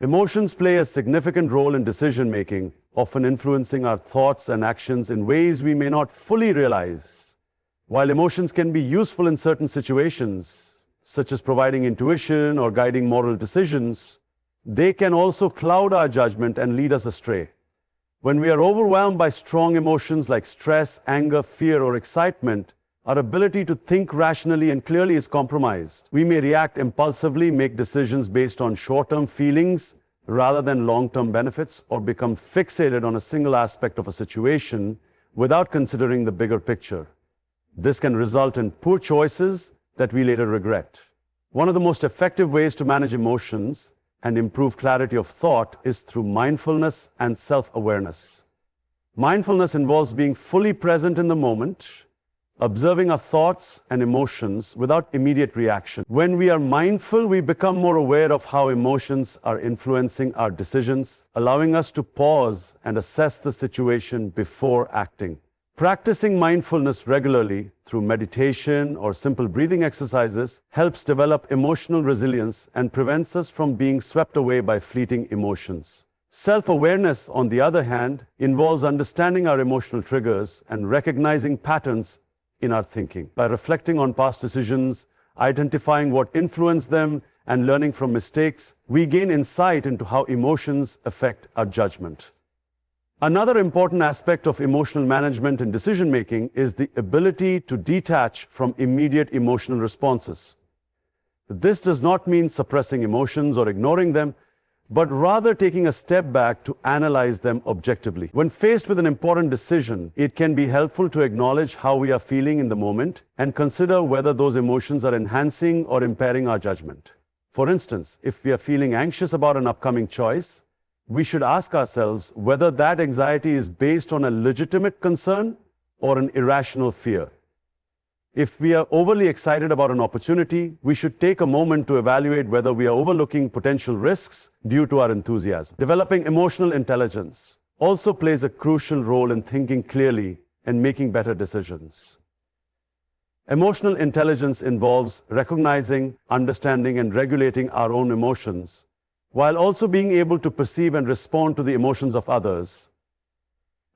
Emotions play a significant role in decision-making, often influencing our thoughts and actions in ways we may not fully realize. While emotions can be useful in certain situations, such as providing intuition or guiding moral decisions, they can also cloud our judgment and lead us astray. When we are overwhelmed by strong emotions like stress, anger, fear, or excitement, our ability to think rationally and clearly is compromised. We may react impulsively, make decisions based on short-term feelings rather than long-term benefits, or become fixated on a single aspect of a situation without considering the bigger picture. This can result in poor choices that we later regret. One of the most effective ways to manage emotions and improve clarity of thought is through mindfulness and self-awareness. Mindfulness involves being fully present in the moment, observing our thoughts and emotions without immediate reaction. When we are mindful, we become more aware of how emotions are influencing our decisions, allowing us to pause and assess the situation before acting. Practicing mindfulness regularly through meditation or simple breathing exercises helps develop emotional resilience and prevents us from being swept away by fleeting emotions. Self-awareness, on the other hand, involves understanding our emotional triggers and recognizing patterns in our thinking. By reflecting on past decisions, identifying what influenced them, and learning from mistakes, we gain insight into how emotions affect our judgment. Another important aspect of emotional management and decision-making is the ability to detach from immediate emotional responses. This does not mean suppressing emotions or ignoring them, but rather taking a step back to analyze them objectively. When faced with an important decision, it can be helpful to acknowledge how we are feeling in the moment and consider whether those emotions are enhancing or impairing our judgment. For instance, if we are feeling anxious about an upcoming choice, we should ask ourselves whether that anxiety is based on a legitimate concern or an irrational fear. If we are overly excited about an opportunity, we should take a moment to evaluate whether we are overlooking potential risks due to our enthusiasm. Developing emotional intelligence also plays a crucial role in thinking clearly and making better decisions. Emotional intelligence involves recognizing, understanding, and regulating our own emotions, while also being able to perceive and respond to the emotions of others.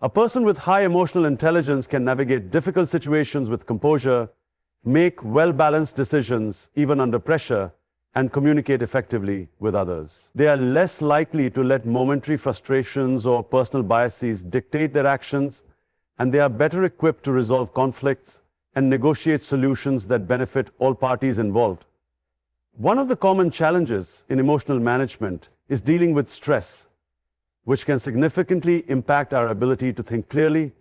A person with high emotional intelligence can navigate difficult situations with composure, make well-balanced decisions even under pressure, and communicate effectively with others. They are less likely to let momentary frustrations or personal biases dictate their actions, and they are better equipped to resolve conflicts and negotiate solutions that benefit all parties involved. One of the common challenges in emotional management is dealing with stress, which can significantly impact our ability to think clearly.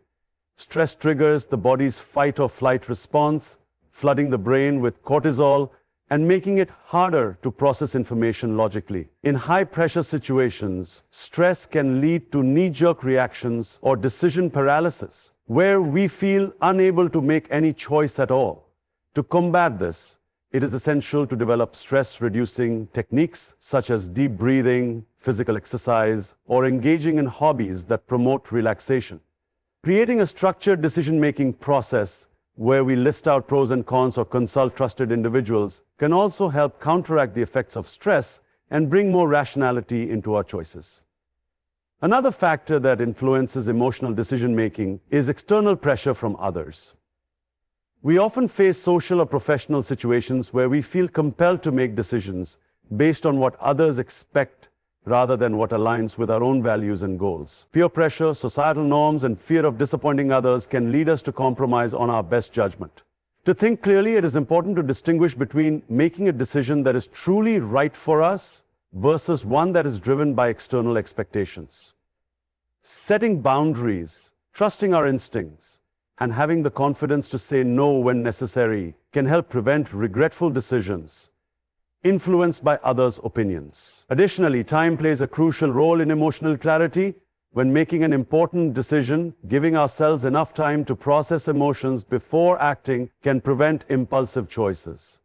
Stress triggers the body's fight or flight response, flooding the brain with cortisol and making it harder to process information logically. In high-pressure situations, stress can lead to knee-jerk reactions or decision paralysis, where we feel unable to make any choice at all. To combat this, it is essential to develop stress-reducing techniques such as deep breathing, physical exercise, or engaging in hobbies that promote relaxation. Creating a structured decision-making process where we list out pros and cons or consult trusted individuals can also help counteract the effects of stress and bring more rationality into our choices. Another factor that influences emotional decision-making is external pressure from others. We often face social or professional situations where we feel compelled to make decisions based on what others expect rather than what aligns with our own values and goals. Peer pressure, societal norms, and fear of disappointing others can lead us to compromise on our best judgment. To think clearly, it is important to distinguish between making a decision that is truly right for us versus one that is driven by external expectations. Setting boundaries, trusting our instincts, and having the confidence to say no when necessary can help prevent regretful decisions influenced by others' opinions. Additionally, time plays a crucial role in emotional clarity. When making an important decision, giving ourselves enough time to process emotions before acting can prevent impulsive choices.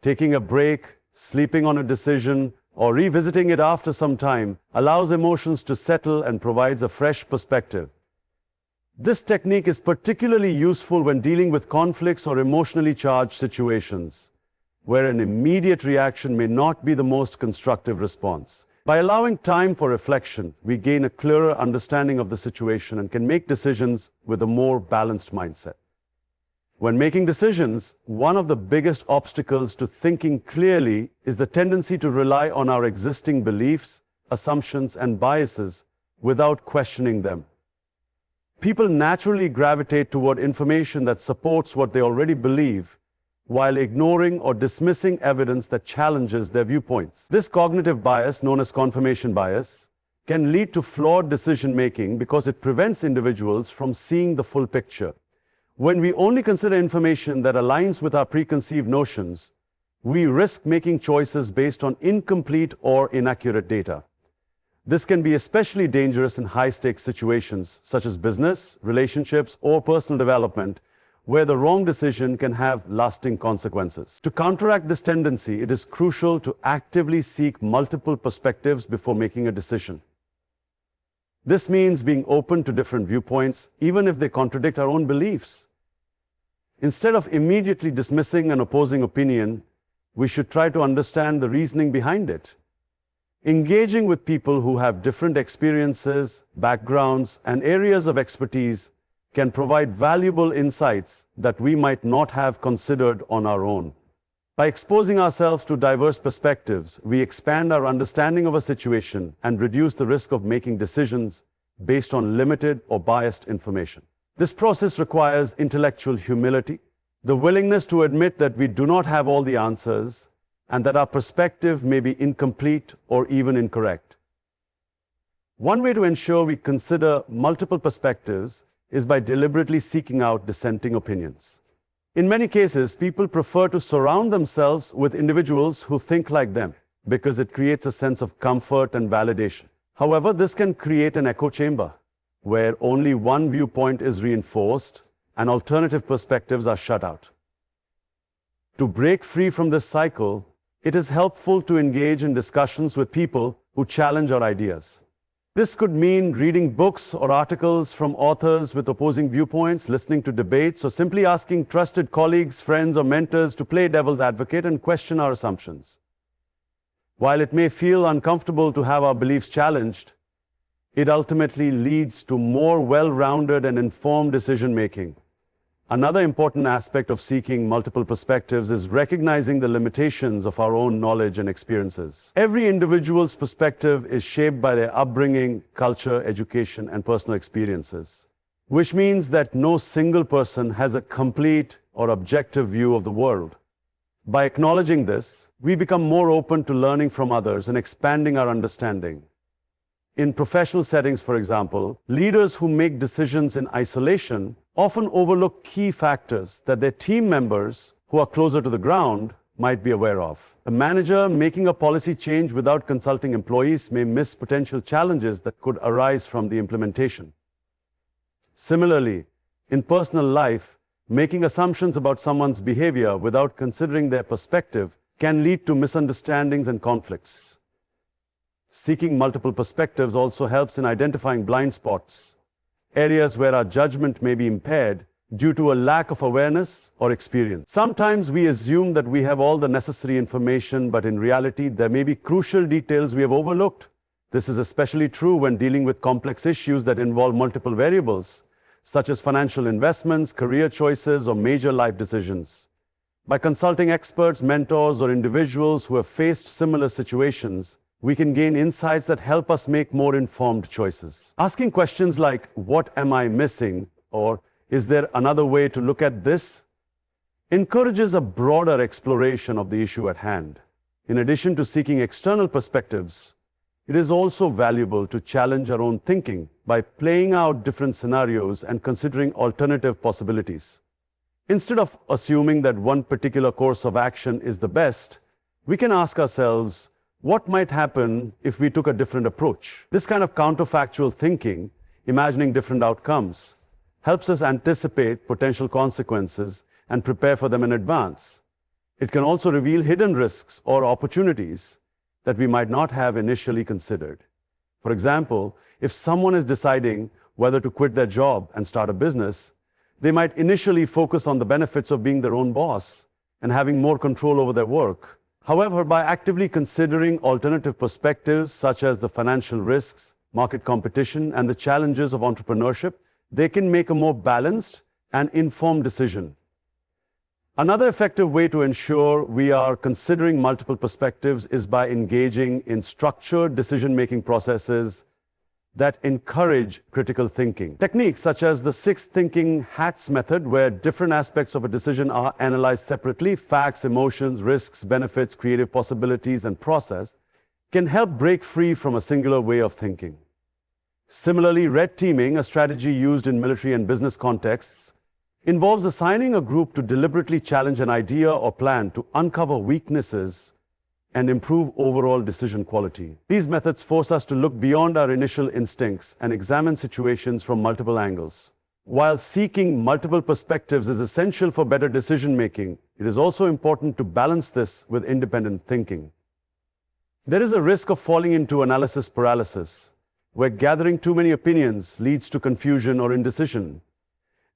Taking a break, sleeping on a decision, or revisiting it after some time allows emotions to settle and provides a fresh perspective. This technique is particularly useful when dealing with conflicts or emotionally charged situations, where an immediate reaction may not be the most constructive response. By allowing time for reflection, we gain a clearer understanding of the situation and can make decisions with a more balanced mindset. When making decisions, one of the biggest obstacles to thinking clearly is the tendency to rely on our existing beliefs, assumptions, and biases without questioning them. People naturally gravitate toward information that supports what they already believe, while ignoring or dismissing evidence that challenges their viewpoints. This cognitive bias, known as confirmation bias, can lead to flawed decision-making because it prevents individuals from seeing the full picture. When we only consider information that aligns with our preconceived notions, we risk making choices based on incomplete or inaccurate data. This can be especially dangerous in high-stakes situations, such as business, relationships, or personal development, where the wrong decision can have lasting consequences. To counteract this tendency, it is crucial to actively seek multiple perspectives before making a decision. This means being open to different viewpoints, even if they contradict our own beliefs. Instead of immediately dismissing an opposing opinion, we should try to understand the reasoning behind it. Engaging with people who have different experiences, backgrounds, and areas of expertise can provide valuable insights that we might not have considered on our own. By exposing ourselves to diverse perspectives, we expand our understanding of a situation and reduce the risk of making decisions based on limited or biased information. This process requires intellectual humility, the willingness to admit that we do not have all the answers, and that our perspective may be incomplete or even incorrect. One way to ensure we consider multiple perspectives is by deliberately seeking out dissenting opinions. In many cases, people prefer to surround themselves with individuals who think like them because it creates a sense of comfort and validation. However, this can create an echo chamber where only one viewpoint is reinforced and alternative perspectives are shut out. To break free from this cycle, it is helpful to engage in discussions with people who challenge our ideas. This could mean reading books or articles from authors with opposing viewpoints, listening to debates, or simply asking trusted colleagues, friends, or mentors to play devil's advocate and question our assumptions. While it may feel uncomfortable to have our beliefs challenged, it ultimately leads to more well-rounded and informed decision-making. Another important aspect of seeking multiple perspectives is recognizing the limitations of our own knowledge and experiences. Every individual's perspective is shaped by their upbringing, culture, education, and personal experiences, which means that no single person has a complete or objective view of the world. By acknowledging this, we become more open to learning from others and expanding our understanding. In professional settings, for example, leaders who make decisions in isolation often overlook key factors that their team members who are closer to the ground might be aware of. A manager making a policy change without consulting employees may miss potential challenges that could arise from the implementation. Similarly, in personal life, making assumptions about someone's behavior without considering their perspective can lead to misunderstandings and conflicts. Seeking multiple perspectives also helps in identifying blind spots, areas where our judgment may be impaired due to a lack of awareness or experience. Sometimes we assume that we have all the necessary information, but in reality, there may be crucial details we have overlooked. This is especially true when dealing with complex issues that involve multiple variables, such as financial investments, career choices, or major life decisions. By consulting experts, mentors, or individuals who have faced similar situations, we can gain insights that help us make more informed choices. Asking questions like, "What am I missing?" or "Is there another way to look at this?" encourages a broader exploration of the issue at hand. In addition to seeking external perspectives, it is also valuable to challenge our own thinking by playing out different scenarios and considering alternative possibilities. Instead of assuming that one particular course of action is the best, we can ask ourselves, what might happen if we took a different approach? This kind of counterfactual thinking, imagining different outcomes, helps us anticipate potential consequences and prepare for them in advance. It can also reveal hidden risks or opportunities that we might not have initially considered. For example, if someone is deciding whether to quit their job and start a business, they might initially focus on the benefits of being their own boss and having more control over their work. However, by actively considering alternative perspectives such as the financial risks, market competition, and the challenges of entrepreneurship, they can make a more balanced and informed decision. Another effective way to ensure we are considering multiple perspectives is by engaging in structured decision-making processes that encourage critical thinking. Techniques such as the 6 thinking hats method, where different aspects of a decision are analyzed separately, facts, emotions, risks, benefits, creative possibilities, and process, can help break free from a singular way of thinking. Similarly, red teaming, a strategy used in military and business contexts, involves assigning a group to deliberately challenge an idea or plan to uncover weaknesses and improve overall decision quality. These methods force us to look beyond our initial instincts and examine situations from multiple angles. While seeking multiple perspectives is essential for better decision-making, it is also important to balance this with independent thinking. There is a risk of falling into analysis paralysis, where gathering too many opinions leads to confusion or indecision.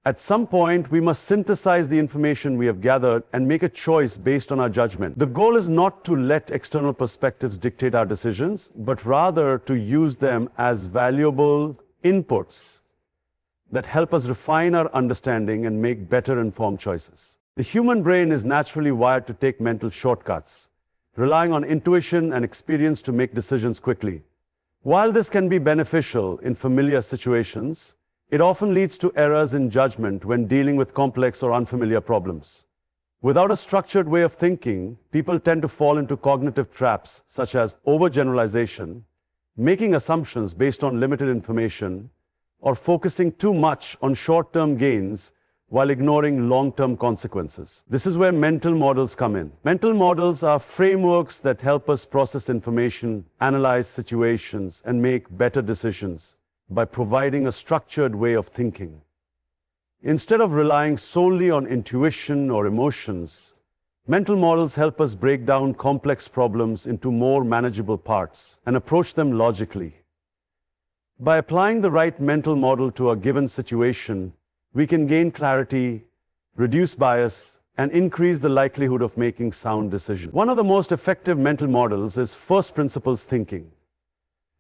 At some point, we must synthesize the information we have gathered and make a choice based on our judgment. The goal is not to let external perspectives dictate our decisions, but rather to use them as valuable inputs that help us refine our understanding and make better informed choices. The human brain is naturally wired to take mental shortcuts, relying on intuition and experience to make decisions quickly. While this can be beneficial in familiar situations, it often leads to errors in judgment when dealing with complex or unfamiliar problems. Without a structured way of thinking, people tend to fall into cognitive traps such as overgeneralization, making assumptions based on limited information, or focusing too much on short-term gains while ignoring long-term consequences. This is where mental models come in. Mental models are frameworks that help us process information, analyze situations, and make better decisions by providing a structured way of thinking. Instead of relying solely on intuition or emotions, mental models help us break down complex problems into more manageable parts and approach them logically. By applying the right mental model to a given situation, we can gain clarity, reduce bias, and increase the likelihood of making sound decisions. One of the most effective mental models is first principles thinking,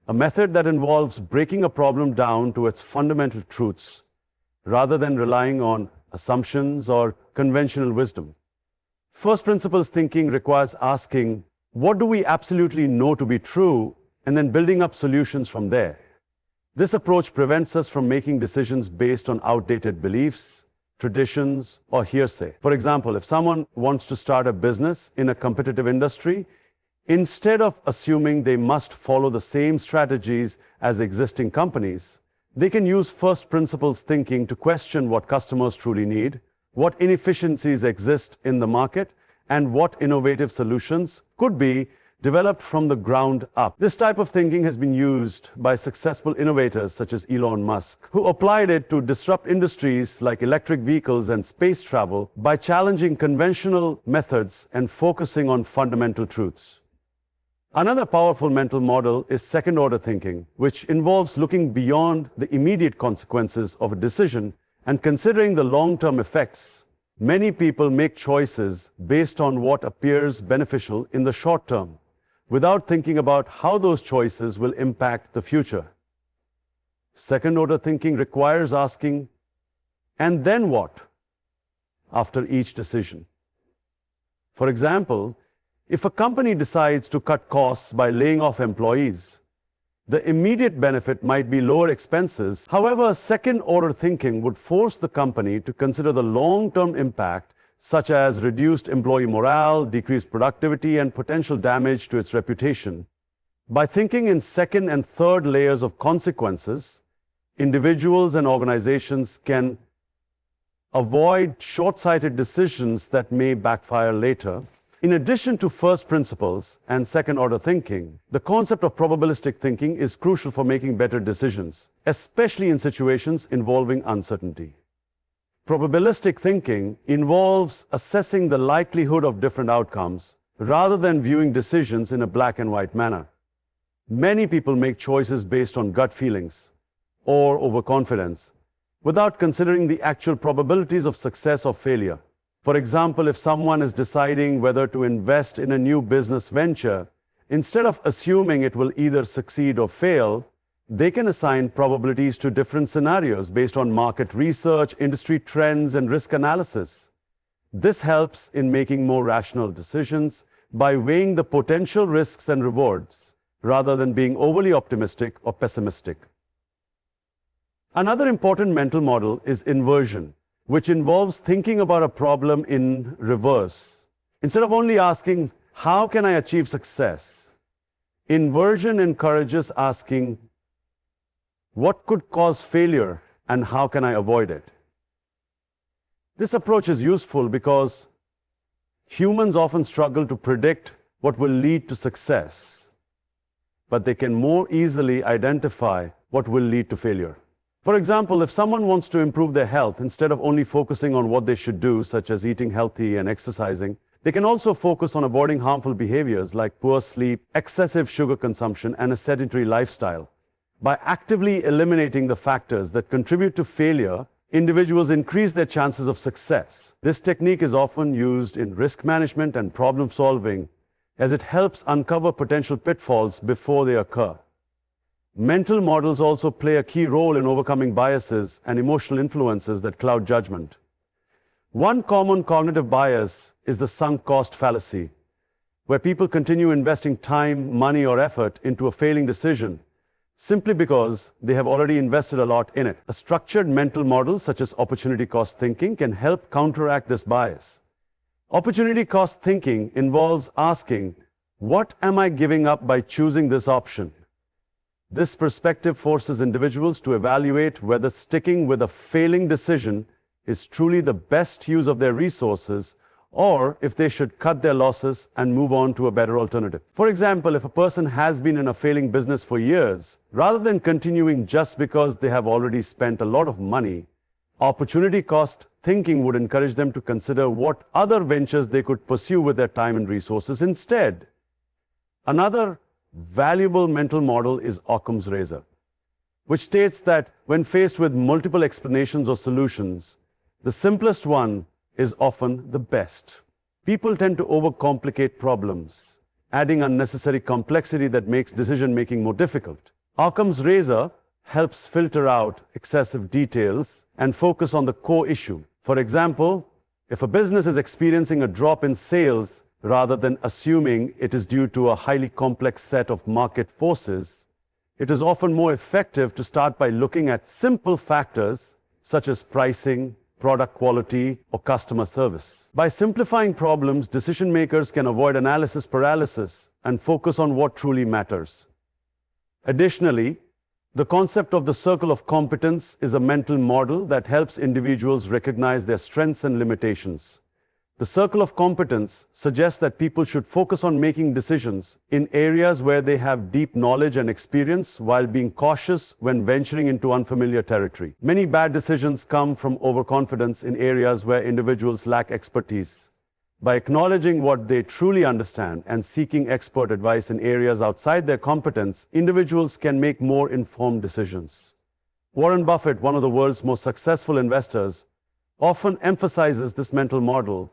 a method that involves breaking a problem down to its fundamental truths rather than relying on assumptions or conventional wisdom. First principles thinking requires asking, what do we absolutely know to be true, and then building up solutions from there. This approach prevents us from making decisions based on outdated beliefs, traditions, or hearsay. For example, if someone wants to start a business in a competitive industry, instead of assuming they must follow the same strategies as existing companies, they can use first principles thinking to question what customers truly need, what inefficiencies exist in the market, and what innovative solutions could be developed from the ground up. This type of thinking has been used by successful innovators such as Elon Musk, who applied it to disrupt industries like electric vehicles and space travel by challenging conventional methods and focusing on fundamental truths. Another powerful mental model is second-order thinking, which involves looking beyond the immediate consequences of a decision and considering the long-term effects. Many people make choices based on what appears beneficial in the short term, without thinking about how those choices will impact the future. Second-order thinking requires asking, and then what? After each decision. For example, if a company decides to cut costs by laying off employees, the immediate benefit might be lower expenses. However, second-order thinking would force the company to consider the long-term impact, such as reduced employee morale, decreased productivity, and potential damage to its reputation. By thinking in second and third layers of consequences, individuals and organizations can avoid short-sighted decisions that may backfire later. In addition to first principles and second-order thinking, the concept of probabilistic thinking is crucial for making better decisions, especially in situations involving uncertainty. Probabilistic thinking involves assessing the likelihood of different outcomes rather than viewing decisions in a black and white manner. Many people make choices based on gut feelings or overconfidence without considering the actual probabilities of success or failure. For example, if someone is deciding whether to invest in a new business venture, instead of assuming it will either succeed or fail, they can assign probabilities to different scenarios based on market research, industry trends, and risk analysis. This helps in making more rational decisions by weighing the potential risks and rewards, rather than being overly optimistic or pessimistic. Another important mental model is inversion, which involves thinking about a problem in reverse. Instead of only asking, how can I achieve success? Inversion encourages asking, what could cause failure and how can I avoid it? This approach is useful because humans often struggle to predict what will lead to success, but they can more easily identify what will lead to failure. For example, if someone wants to improve their health, instead of only focusing on what they should do, such as eating healthy and exercising, they can also focus on avoiding harmful behaviors like poor sleep, excessive sugar consumption, and a sedentary lifestyle. By actively eliminating the factors that contribute to failure, individuals increase their chances of success. This technique is often used in risk management and problem solving, as it helps uncover potential pitfalls before they occur. Mental models also play a key role in overcoming biases and emotional influences that cloud judgment. One common cognitive bias is the sunk cost fallacy, where people continue investing time, money, or effort into a failing decision simply because they have already invested a lot in it. A structured mental model such as opportunity cost thinking can help counteract this bias. Opportunity cost thinking involves asking, what am I giving up by choosing this option? This perspective forces individuals to evaluate whether sticking with a failing decision is truly the best use of their resources, or if they should cut their losses and move on to a better alternative. For example, if a person has been in a failing business for years, rather than continuing just because they have already spent a lot of money, opportunity cost thinking would encourage them to consider what other ventures they could pursue with their time and resources instead. Another valuable mental model is Occam's razor, which states that when faced with multiple explanations or solutions, the simplest one is often the best. People tend to overcomplicate problems, adding unnecessary complexity that makes decision-making more difficult. Occam's razor helps filter out excessive details and focus on the core issue. For example, if a business is experiencing a drop in sales, rather than assuming it is due to a highly complex set of market forces, it is often more effective to start by looking at simple factors such as pricing, product quality, or customer service. By simplifying problems, decision makers can avoid analysis paralysis and focus on what truly matters. Additionally, the concept of the circle of competence is a mental model that helps individuals recognize their strengths and limitations. The circle of competence suggests that people should focus on making decisions in areas where they have deep knowledge and experience while being cautious when venturing into unfamiliar territory. Many bad decisions come from overconfidence in areas where individuals lack expertise. By acknowledging what they truly understand and seeking expert advice in areas outside their competence, individuals can make more informed decisions. Warren Buffett, one of the world's most successful investors, often emphasizes this mental model,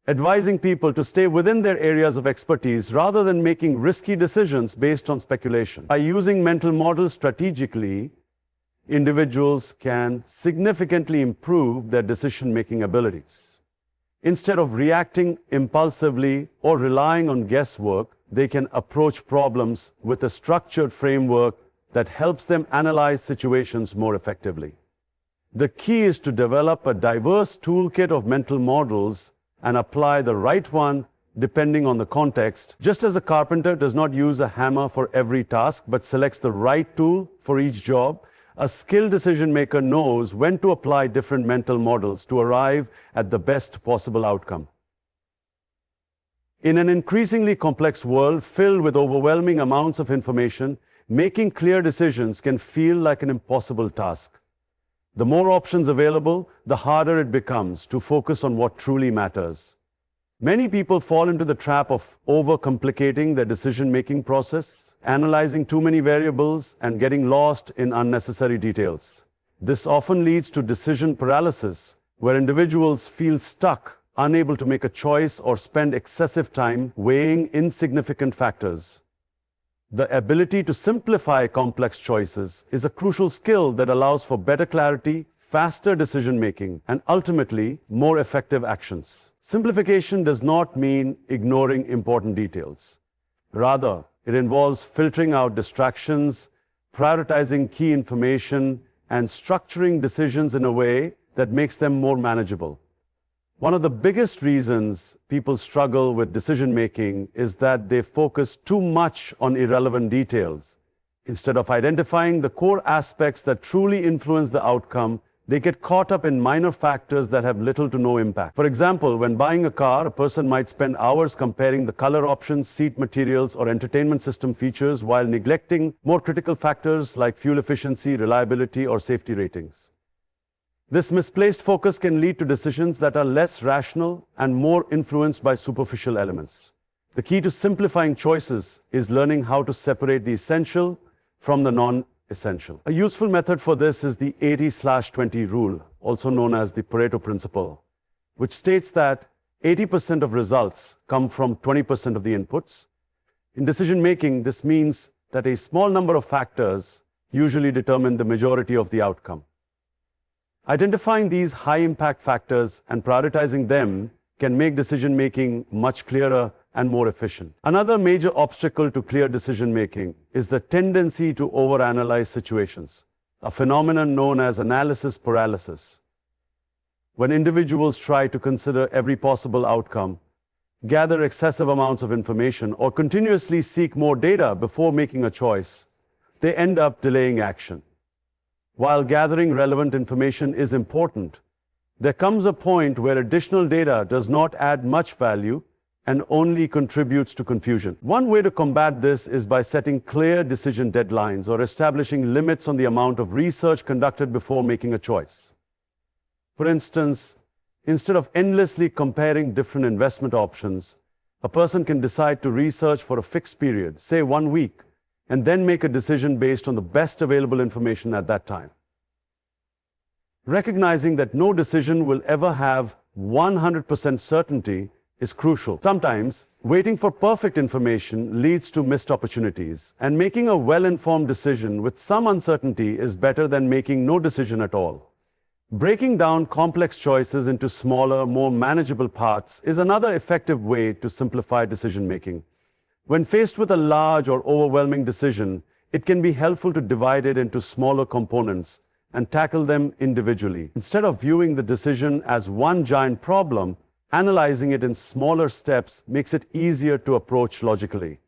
advising people to stay within their areas of expertise rather than making risky decisions based on speculation. By using mental models strategically, individuals can significantly improve their decision-making abilities. Instead of reacting impulsively or relying on guesswork, they can approach problems with a structured framework that helps them analyze situations more effectively. The key is to develop a diverse toolkit of mental models and apply the right one depending on the context. Just as a carpenter does not use a hammer for every task but selects the right tool for each job, a skilled decision maker knows when to apply different mental models to arrive at the best possible outcome. In an increasingly complex world filled with overwhelming amounts of information, making clear decisions can feel like an impossible task. The more options available, the harder it becomes to focus on what truly matters. Many people fall into the trap of overcomplicating their decision-making process, analyzing too many variables, and getting lost in unnecessary details. This often leads to decision paralysis, where individuals feel stuck unable to make a choice, or spend excessive time weighing insignificant factors. The ability to simplify complex choices is a crucial skill that allows for better clarity, faster decision-making, and ultimately, more effective actions. Simplification does not mean ignoring important details. Rather, it involves filtering out distractions, prioritizing key information, and structuring decisions in a way that makes them more manageable. One of the biggest reasons people struggle with decision-making is that they focus too much on irrelevant details. Instead of identifying the core aspects that truly influence the outcome, they get caught up in minor factors that have little to no impact. For example, when buying a car, a person might spend hours comparing the color options, seat materials, or entertainment system features while neglecting more critical factors like fuel efficiency, reliability, or safety ratings. This misplaced focus can lead to decisions that are less rational and more influenced by superficial elements. The key to simplifying choices is learning how to separate the essential from the non-essential. A useful method for this is the 80/20 rule, also known as the Pareto principle, which states that 80% of results come from 20% of the inputs. In decision-making, this means that a small number of factors usually determine the majority of the outcome. Identifying these high-impact factors and prioritizing them can make decision-making much clearer and more efficient. Another major obstacle to clear decision-making is the tendency to overanalyze situations, a phenomenon known as analysis paralysis. When individuals try to consider every possible outcome, gather excessive amounts of information, or continuously seek more data before making a choice, they end up delaying action. While gathering relevant information is important, there comes a point where additional data does not add much value and only contributes to confusion. One way to combat this is by setting clear decision deadlines or establishing limits on the amount of research conducted before making a choice. For instance, instead of endlessly comparing different investment options, a person can decide to research for a fixed period, say 1 week, and then make a decision based on the best available information at that time. Recognizing that no decision will ever have 100% certainty is crucial. Sometimes, waiting for perfect information leads to missed opportunities, and making a well-informed decision with some uncertainty is better than making no decision at all. Breaking down complex choices into smaller, more manageable parts is another effective way to simplify decision-making. When faced with a large or overwhelming decision, it can be helpful to divide it into smaller components and tackle them individually. Instead of viewing the decision as one giant problem, analyzing it in smaller steps makes it easier to approach logically.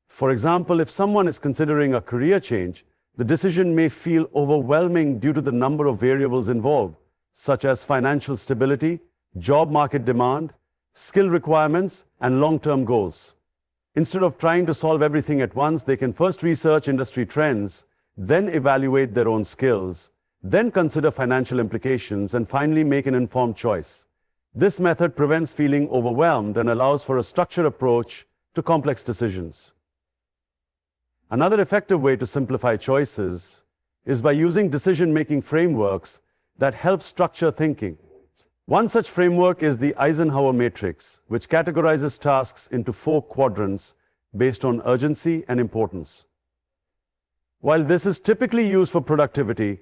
For example, if someone is considering a career change, the decision may feel overwhelming due to the number of variables involved, such as financial stability, job market demand, skill requirements, and long-term goals. Instead of trying to solve everything at once, they can first research industry trends, then evaluate their own skills, then consider financial implications, and finally make an informed choice. This method prevents feeling overwhelmed and allows for a structured approach to complex decisions. Another effective way to simplify choices is by using decision-making frameworks that help structure thinking. One such framework is the Eisenhower matrix, which categorizes tasks into 4 quadrants based on urgency and importance. While this is typically used for productivity,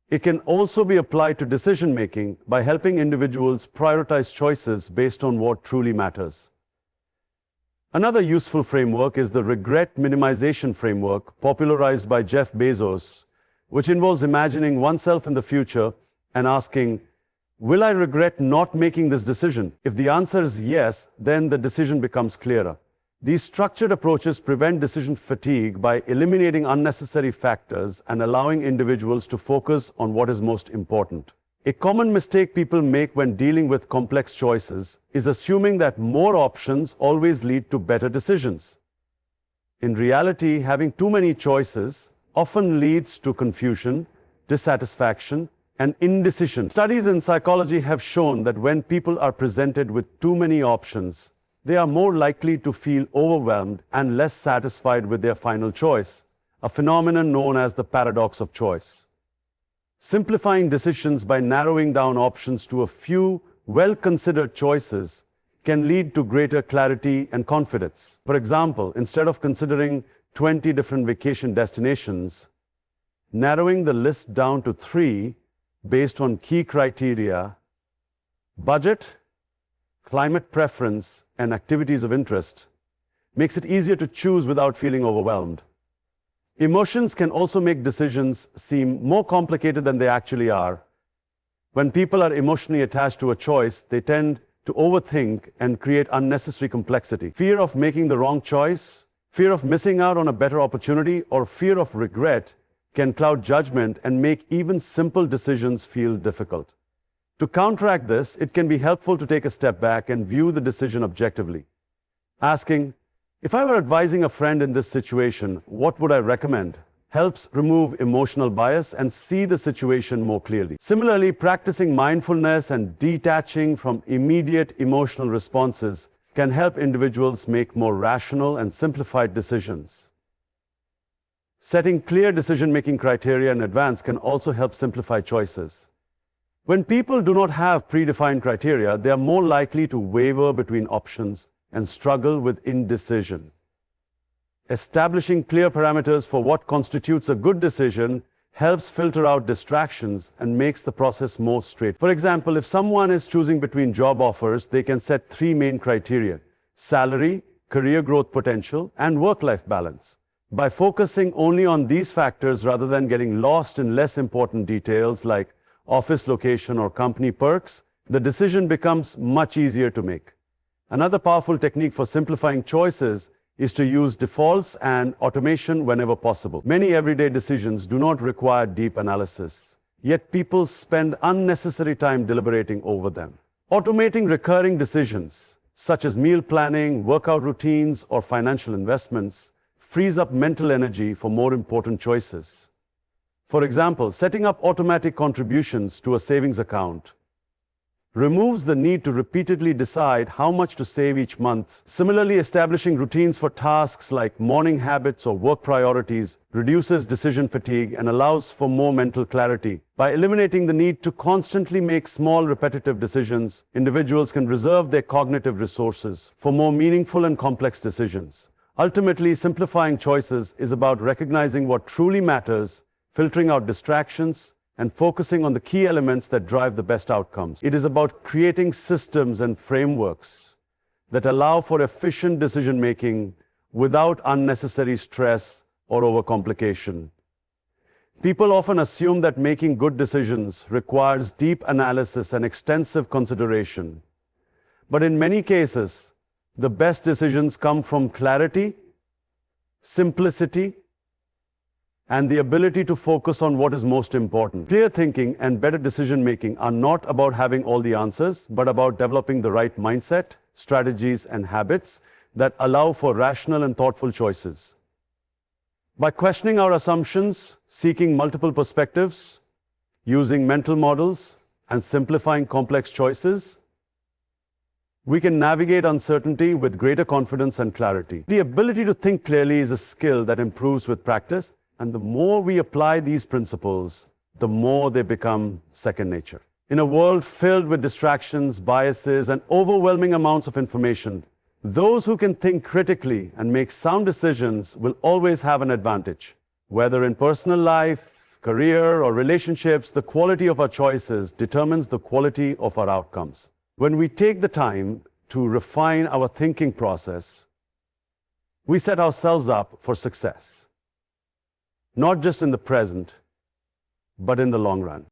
it can also be applied to decision-making by helping individuals prioritize choices based on what truly matters. Another useful framework is the regret minimization framework, popularized by Jeff Bezos, which involves imagining oneself in the future and asking, will I regret not making this decision? If the answer is yes, then the decision becomes clearer. These structured approaches prevent decision fatigue by eliminating unnecessary factors and allowing individuals to focus on what is most important. A common mistake people make when dealing with complex choices is assuming that more options always lead to better decisions. In reality, having too many choices often leads to confusion, dissatisfaction, and indecision. Studies in psychology have shown that when people are presented with too many options, they are more likely to feel overwhelmed and less satisfied with their final choice, a phenomenon known as the paradox of choice. Simplifying decisions by narrowing down options to a few well-considered choices can lead to greater clarity and confidence. For example, instead of considering 20 different vacation destinations, narrowing the list down to 3 based on key criteria: budget, climate preference, and activities of interest, makes it easier to choose without feeling overwhelmed. Emotions can also make decisions seem more complicated than they actually are. When people are emotionally attached to a choice, they tend to overthink and create unnecessary complexity. Fear of making the wrong choice, fear of missing out on a better opportunity, or fear of regret can cloud judgment and make even simple decisions feel difficult. To counteract this, it can be helpful to take a step back and view the decision objectively. Asking, if I were advising a friend in this situation, what would I recommend? Helps remove emotional bias and see the situation more clearly. Similarly, practicing mindfulness and detaching from immediate emotional responses can help individuals make more rational and simplified decisions. Setting clear decision-making criteria in advance can also help simplify choices. When people do not have predefined criteria, they are more likely to waver between options and struggle with indecision. Establishing clear parameters for what constitutes a good decision helps filter out distractions and makes the process more straight. For example, if someone is choosing between job offers, they can set 3 main criteria: salary, career growth potential, and work-life balance. By focusing only on these factors rather than getting lost in less important details like office location or company perks, the decision becomes much easier to make. Another powerful technique for simplifying choices is to use defaults and automation whenever possible. Many everyday decisions do not require deep analysis, yet people spend unnecessary time deliberating over them. Automating recurring decisions, such as meal planning, workout routines, or financial investments, frees up mental energy for more important choices. For example, setting up automatic contributions to a savings account removes the need to repeatedly decide how much to save each month. Similarly, establishing routines for tasks like morning habits or work priorities reduces decision fatigue and allows for more mental clarity. By eliminating the need to constantly make small, repetitive decisions, individuals can reserve their cognitive resources for more meaningful and complex decisions. Ultimately, simplifying choices is about recognizing what truly matters, filtering out distractions, and focusing on the key elements that drive the best outcomes. It is about creating systems and frameworks that allow for efficient decision-making without unnecessary stress or overcomplication. People often assume that making good decisions requires deep analysis and extensive consideration. But in many cases, the best decisions come from clarity, simplicity, and the ability to focus on what is most important. Clear thinking and better decision-making are not about having all the answers, but about developing the right mindset, strategies, and habits that allow for rational and thoughtful choices. By questioning our assumptions, seeking multiple perspectives, using mental models, and simplifying complex choices, we can navigate uncertainty with greater confidence and clarity. The ability to think clearly is a skill that improves with practice, and the more we apply these principles, the more they become second nature. In a world filled with distractions, biases, and overwhelming amounts of information, those who can think critically and make sound decisions will always have an advantage. Whether in personal life, career, or relationships, the quality of our choices determines the quality of our outcomes. When we take the time to refine our thinking process, we set ourselves up for success. Not just in the present, but in the long run.